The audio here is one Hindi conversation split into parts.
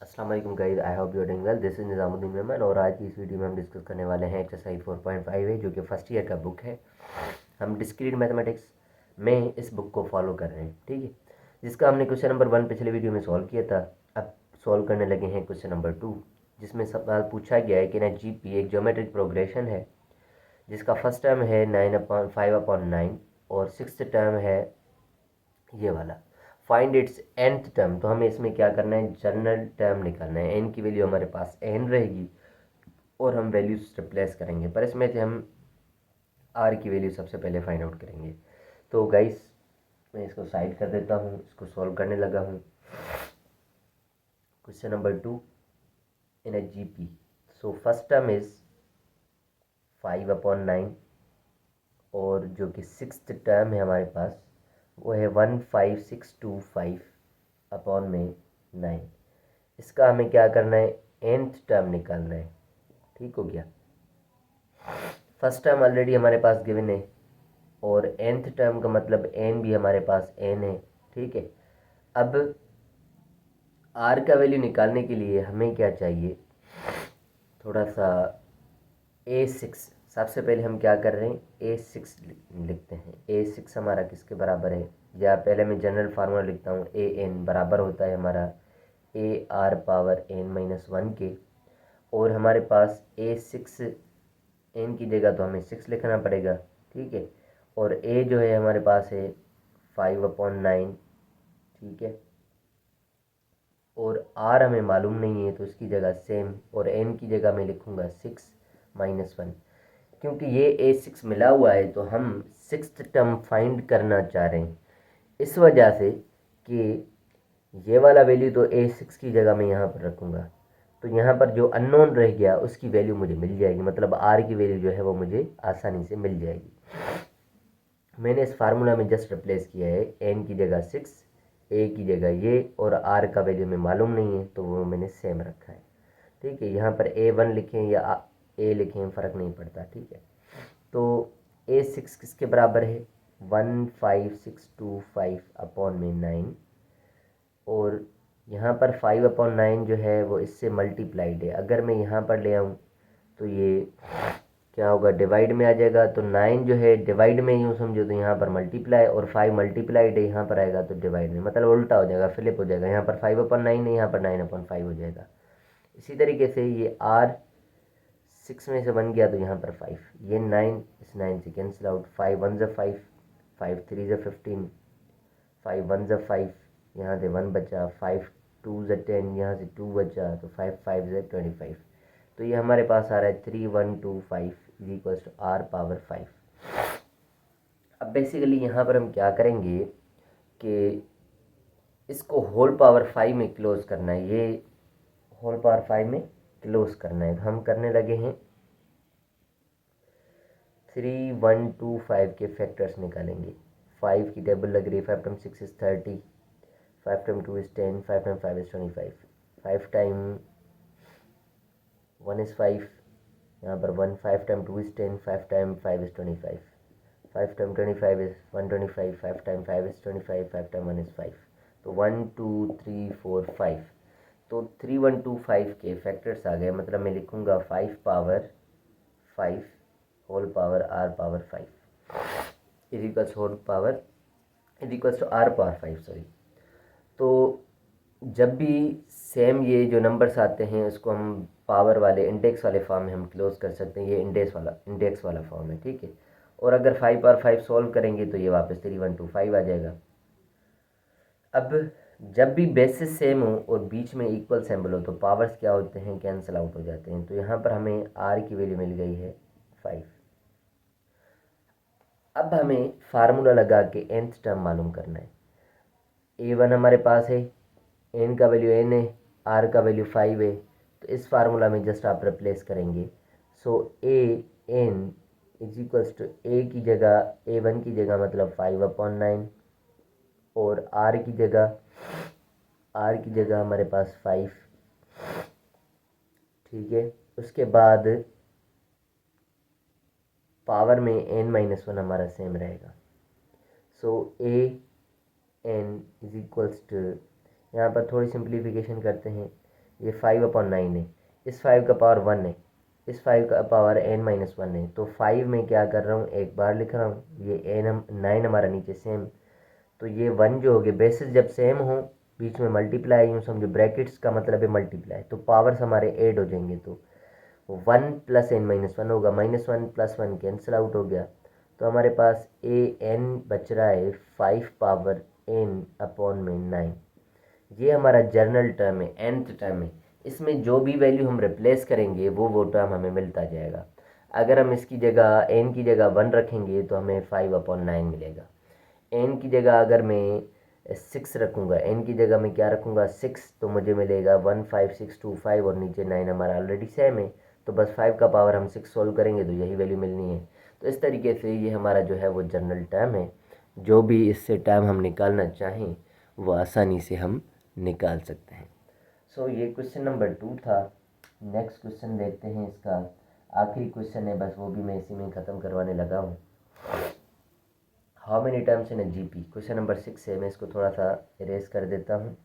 अस्सलाम वालेकुम guys, I hope you are doing well. This is Nizamuddin Memon और आज की इस वीडियो में हम डिस्कस करने वाले हैं एक्सरसाइज 4.5 है जो कि फर्स्ट ईयर का बुक है। हम डिस्क्रीट मैथमेटिक्स में इस बुक को फॉलो कर रहे हैं, ठीक है, जिसका हमने क्वेश्चन नंबर 1 पिछले वीडियो में सॉल्व किया था। अब सॉल्व करने लगे हैं क्वेश्चन नंबर 2, जिसमें सवाल पूछा गया है कि ना GP एक ज्योमेट्रिक प्रोग्रेशन है जिसका फर्स्ट टर्म है 9/5/9 और सिक्स्थ टर्म है ये वाला। Find its nth term. तो हमें इसमें क्या करना है, जनरल टर्म निकालना है। n की वैल्यू हमारे पास n रहेगी और हम वैल्यूज रिप्लेस करेंगे, पर इसमें से हम r की वैल्यू सबसे पहले फाइंड आउट करेंगे। तो गाइस मैं इसको साइड कर देता हूँ, इसको सॉल्व करने लगा हूँ। Question number 2 in A GP। So first term is 5/9 और जो कि सिक्स्थ टर्म है हमारे पास वो है 15625 अपॉन में 9। इसका हमें क्या करना है, nth टर्म निकालना है। ठीक हो गया। फर्स्ट टर्म ऑलरेडी हमारे पास गिवन है और nth टर्म का मतलब n भी हमारे पास n है, ठीक है। अब r का वैल्यू निकालने के लिए हमें क्या चाहिए, थोड़ा सा a6। सबसे पहले हम क्या कर रहे हैं, a6 लिखते हैं। a6 हमारा किसके बराबर है, या पहले मैं जनरल फार्मूला लिखता हूँ। an बराबर होता है हमारा ar⁻n-1 के, और हमारे पास a6 n की जगह तो हमें 6 लिखना पड़ेगा, ठीक है। और a जो है हमारे पास है 5/9, ठीक है। और r हमें मालूम नहीं है तो इसकी जगह सेम, और n की जगह मैं लिखूँगा 6-1। क्योंकि ये a6 मिला हुआ है तो हम सिक्स्थ टर्म फाइंड करना चाह रहे हैं, इस वजह से कि ये वाला वैल्यू तो a6 की जगह मैं यहाँ पर रखूँगा, तो यहाँ पर जो अननोन रह गया उसकी वैल्यू मुझे मिल जाएगी, मतलब r की वैल्यू जो है वो मुझे आसानी से मिल जाएगी। मैंने इस फार्मूला में जस्ट रिप्लेस किया है, n की जगह 6, a की जगह ये, और r का वैल्यू में मालूम नहीं है तो वो मैंने सेम रखा है, ठीक है। यहाँ पर a1 लिखें या a लिखें फ़र्क नहीं पड़ता, ठीक है। तो a6 किसके बराबर है, 15625 अपॉन में 9, और यहाँ पर 5/9 जो है वो इससे मल्टीप्लाइड है। अगर मैं यहाँ पर ले आऊँ तो ये क्या होगा, डिवाइड में आ जाएगा। तो 9 जो है डिवाइड में यूँ समझो तो यहाँ पर मल्टीप्लाई, और 5 मल्टीप्लाइड है यहाँ पर आएगा तो डिवाइड में, मतलब उल्टा हो जाएगा, फ्लिप हो जाएगा। यहाँ पर 5/9 है, यहाँ पर 9/5 हो जाएगा। इसी तरीके से ये r 6 में से बन गया तो यहाँ पर 5, ये 9 इस 9 से कैंसिल आउट। 5 1 ज़ा 5, 5 3 ज़ा 15, 5 1 ज़ा 5, यहाँ से 1 बचा, 5 2 ज़ा 10, यहाँ से 2 बचा, तो 5 5 ज़ा 25। तो ये हमारे पास आ रहा है 3125 इज इक्वल्स टू r⁻5। अब बेसिकली यहाँ पर हम क्या करेंगे कि इसको होल पावर 5 में क्लोज करना है, ये होल पावर 5 में क्लोज करना है। तो हम करने लगे हैं 3125 के फैक्टर्स निकालेंगे। 5 की टेबल लग रही है, 5 time 6 is 30, 5 time 2 is 10, 5 time 5 is 25, 5 time 1 is 5, यहाँ पर 1, 5 time 2 is 10, 5 time 5 is 25, 5 time 25 is 125, 5 time 5 is 25, 5 time 1 is 5। तो 1 2 3 4 5, तो 3125 के फैक्टर्स आ गए, मतलब मैं लिखूँगा 5 power 5 whole power r⁻5 is equals whole power is equals to r⁻5, sorry. तो जब भी सेम ये जो नंबर्स आते हैं उसको हम पावर वाले इंडेक्स वाले फॉर्म में हम क्लोज कर सकते हैं। ये इंडेक्स वाला फॉर्म है, ठीक है। और अगर 5/5 सॉल्व करेंगे तो ये वापस 3125 आ जाएगा। अब जब भी बेसिस सेम हो और बीच में इक्वल सिंबल हो तो पावर्स क्या होते हैं, कैंसिल आउट हो जाते हैं। तो यहाँ पर हमें r की वैल्यू मिल गई है 5। अब हमें फार्मूला लगा के nth टर्म मालूम करना है। a1 हमारे पास है, n का वैल्यू n है, r का वैल्यू 5 है, तो इस फार्मूला में जस्ट आप रिप्लेस करेंगे। So a n is equals to a की जगह a1 की जगह मतलब 5/9, और r की जगह हमारे पास 5, ठीक है। उसके बाद पावर में n-1 हमारा सेम रहेगा। So a n is equals to, यहाँ पर थोड़ी सिंप्लीफिकेशन करते हैं, ये 5/9 है, इस 5 का पावर 1 है, इस 5 का पावर n-1 है। तो 5 में क्या कर रहा हूँ, एक बार लिख रहा हूँ, ये n 9 हमारा नीचे सेम, तो ये 1 जो हो गया, बेसिस जब सेम हो बीच में मल्टीप्लाई, यूँ समझो ब्रैकेट्स का मतलब है मल्टीप्लाई, तो पावर्स हमारे ऐड हो जाएंगे, तो 1 + n-1 होगा, -1 + 1 कैंसिल आउट हो गया, तो हमारे पास an बच रहा है 5 पावर n/9। ये हमारा जर्नल टर्म है, nth टर्म है। इसमें जो भी वैल्यू हम रिप्लेस करेंगे वो टर्म हमें मिलता जाएगा। अगर हम इसकी जगह n की जगह 1 रखेंगे तो हमें 5/9 मिलेगा। n की जगह अगर मैं 6 रखूँगा, n की जगह मैं क्या रखूँगा 6, तो मुझे मिलेगा 15625, और नीचे 9 हमारा ऑलरेडी सेम है, तो बस 5 का पावर हम 6 सोल्व करेंगे तो यही वैल्यू मिलनी है। तो इस तरीके से ये हमारा जो है वो जनरल टर्म है, जो भी इससे टर्म हम निकालना चाहें वो आसानी से हम निकाल सकते हैं। सो ये क्वेश्चन नंबर 2 था। नेक्स्ट क्वेश्चन देखते हैं, इसका आखिरी क्वेश्चन है, बस वो भी मैं इसी में ख़त्म करवाने लगा हूँ। How many terms in a GP, question number 6 है। मैं इसको थोड़ा सा इरेज कर देता हूँ।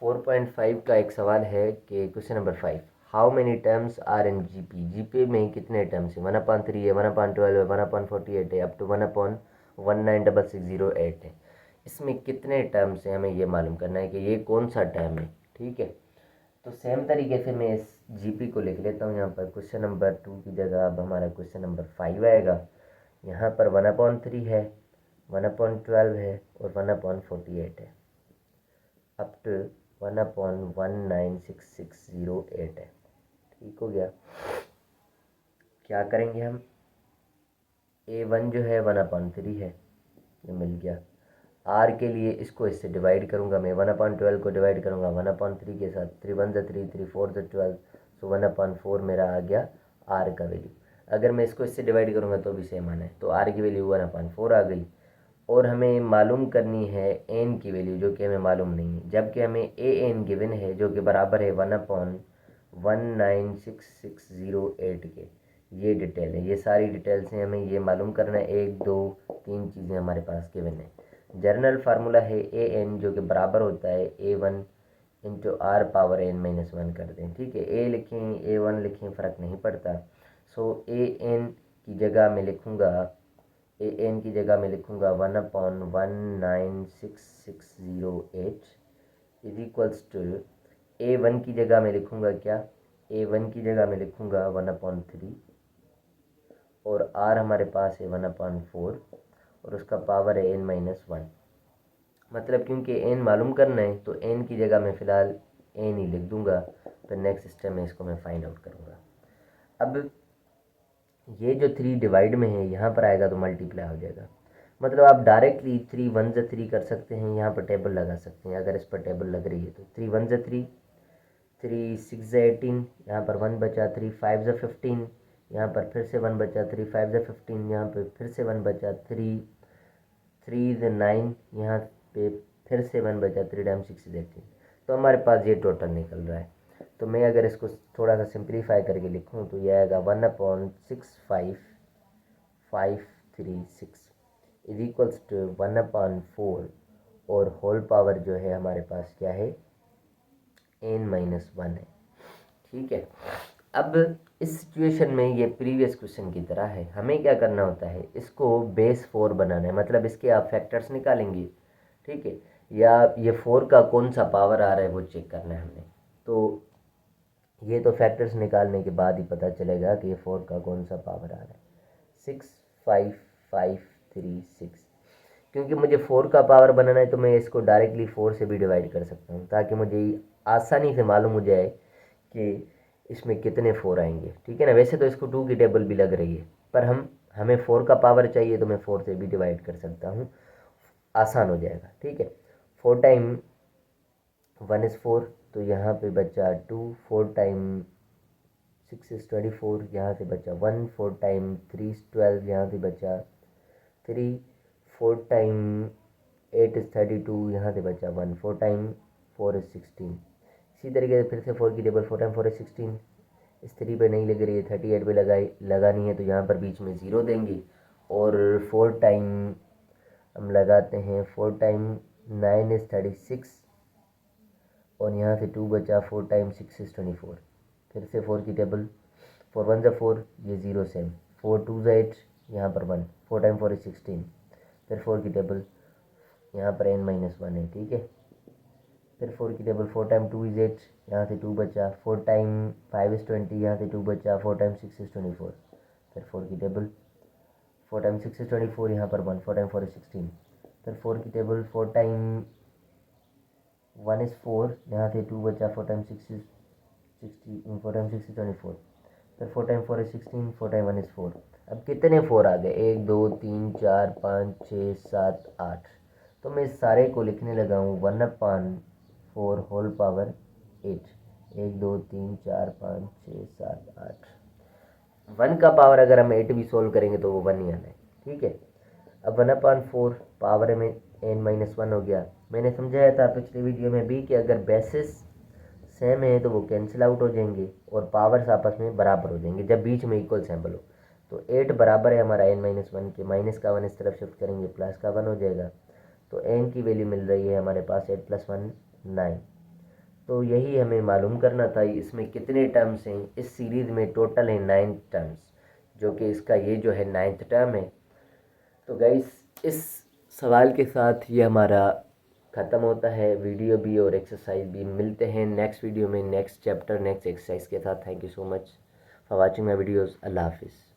4.5 का एक सवाल है कि question number 5, how many terms are in GP, GP में कितने टर्म्स हैं, 1/3 है, 1/12 है, 1/48 है, अप टू 1/196608 है। इसमें कितने टर्म्स हैं हमें ये मालूम करना है कि ये कौन सा टर्म है। ठीक है, तो सेम तरीके से मैं इस जीपी को लिख लेता हूँ। यहाँ पर क्वेश्चन नंबर 2 की जगह अब हमारा क्वेश्चन नंबर 5 आएगा। यहाँ पर 1/3 है, 1/12 है और 1/48 है, अप टू 1/196608 है। ठीक हो गया। क्या करेंगे हम, A1 जो है 1/3 है, ये मिल गया। आर के लिए इसको इससे डिवाइड करूँगा मैं, 1/12 को डिवाइड करूँगा 1/3 के साथ, 3 1 3 3 4 12, सो 1/4 मेरा आ गया आर का वैल्यू। अगर मैं इसको इससे डिवाइड करूँगा तो भी सेम आना है, तो आर की वैल्यू 1/4 आ गई। और हमें मालूम करनी है एन की वैल्यू, जो कि हमें मालूम नहीं है, जबकि हमें ए एन गिवन है जो कि बराबर है 1/196608 के। ये डिटेल है, ये सारी डिटेल्स हैं, हमें ये मालूम करना है। 1 2 3 चीज़ें हमारे पास गिवन है। जर्नल फार्मूला है ए एन, जो कि बराबर होता है A1 into are power n-1 कर दें। ठीक है, ए लिखें A1 लिखें फ़र्क नहीं पड़ता। सो ए एन की जगह मैं लिखूँगा, ए एन की जगह मैं लिखूँगा 1/1966608 इज इक्वल्स टू, A1 की जगह मैं लिखूँगा क्या, A1 की जगह मैं लिखूँगा 1/3, और आर हमारे पास है 1/4, और उसका पावर है n-1। मतलब क्योंकि n मालूम करना है तो n की जगह मैं फ़िलहाल n ही लिख दूँगा, फिर नेक्स्ट स्टेप में इसको मैं फाइंड आउट करूँगा। अब ये जो 3 डिवाइड में है यहाँ पर आएगा तो मल्टीप्लाई हो जाएगा, मतलब आप डायरेक्टली 3 1 ज़ा 3 कर सकते हैं, यहाँ पर टेबल लगा सकते हैं। अगर इस पर टेबल लग रही है तो 3 1 ज़ा 3, 3 6 ज़ा 18, यहाँ पर 1 बचा, 3 5 ज़ा 15, यहाँ पर फिर से 1 बचा, 3 5 ज़ा 15, यहाँ पर फिर से 1 बचा, 3 3 ज़ा 9, यहाँ पे फिर से 1 बचा, 3 टाइम 6 इज़ 18। तो हमारे पास ये टोटल निकल रहा है। तो मैं अगर इसको थोड़ा सा सिंप्लीफाई करके लिखूँ तो ये आएगा 1/65536 इज इक्वल्स टू 1/4, और होल पावर जो है हमारे पास क्या है, n-1 है। ठीक है, अब इस सिचुएशन में ये प्रीवियस क्वेश्चन की तरह है, हमें क्या करना होता है, इसको बेस 4 बनाना है, मतलब इसके आप फैक्टर्स निकालेंगे। ठीक है, या ये 4 का कौन सा पावर आ रहा है वो चेक करना है हमने। तो ये तो फैक्टर्स निकालने के बाद ही पता चलेगा कि ये 4 का कौन सा पावर आ रहा है। 65536, क्योंकि मुझे 4 का पावर बनाना है तो मैं इसको डायरेक्टली 4 से भी डिवाइड कर सकता हूँ, ताकि मुझे आसानी से मालूम हो जाए कि इसमें कितने 4 आएंगे। ठीक है ना, वैसे तो इसको 2 की टेबल भी लग रही है, पर हमें 4 का पावर चाहिए तो मैं 4 से भी डिवाइड कर सकता हूँ, आसान हो जाएगा। ठीक है, 4 टाइम 1 इज़ 4, तो यहाँ पे बचा 2, 4 टाइम 6 इज़ 24, यहाँ से बचा 1, 4 टाइम 3 इज़ 12, यहाँ से बचा 3, 4 टाइम 8 इज़ 32, यहाँ से बचा 1, 4 टाइम 4 इज़ 16। इसी तरीके से फिर से 4 की टेबल, 4 टाइम 4 इज़ 16, इस 3 पे नहीं लग रही है, 38 पे लगानी है, तो यहाँ पर बीच में 0 देंगे, और 4 टाइम हम लगाते हैं, 4 टाइम 9 इज़ 36 और यहाँ से 2 बचा, 4 टाइम 6 इज़ 24। फिर से 4 की टेबल, 4 1 ज़ा 4, ये 0 सेम, 4 2 ज़ा 8, यहाँ पर 1, 4 टाइम 4 इज़ 16। फिर 4 की टेबल, यहाँ पर n-1 है, ठीक है। फिर 4 की टेबल, 4 टाइम 2 इज़ 8, यहाँ से 2 बचा, 4 टाइम 5 इज़ 20, यहाँ से 2 बचा, 4 टाइम 6 इज़ 24। फिर 4 की टेबल, 4 टाइम 6 इज़ 24, यहाँ पर 1, 4 टाइम 4 इज़ 16। फिर 4 की टेबल, 4 टाइम 1 इज़ 4, यहाँ से 2 बचा, 4 टाइम 6 इज़ 4 टाइम 6 इज़ 24। फिर 4 टाइम 4 इज़ 16, 4 टाइम 1 इज़ 4। अब कितने 4 आ गए, 1 2 3 4 5 6 7 8। तो मैं इस सारे को लिखने लगा हूँ 1/4 होल पावर 8। 1 2 3 4 5 6 7 8। 1 का पावर अगर हम 8 भी सोल्व करेंगे तो वो 1 ही आना है, ठीक है। अब 1/4 पावर में n-1 हो गया। मैंने समझाया था पिछले वीडियो में भी कि अगर बेसिस सेम है तो वो कैंसिल आउट हो जाएंगे और पावर्स आपस में बराबर हो जाएंगे जब बीच में इक्वल सैम्पल हो। तो 8 बराबर है हमारा n-1 के, माइनस का 1 इस तरफ शिफ्ट करेंगे, प्लस का 1 हो जाएगा। तो n की वैल्यू मिल रही है हमारे पास 8 + 1 9। तो यही हमें मालूम करना था इसमें कितने टर्म्स हैं। इस सीरीज़ में टोटल है 9 टर्म्स, जो कि इसका ये जो है 9th टर्म है। तो गाइस इस सवाल के साथ ये हमारा ख़त्म होता है वीडियो भी और एक्सरसाइज भी। मिलते हैं नेक्स्ट वीडियो में, नेक्स्ट चैप्टर, नेक्स्ट एक्सरसाइज के साथ। Thank you so much for watching my videos. अल्लाह हाफिज़।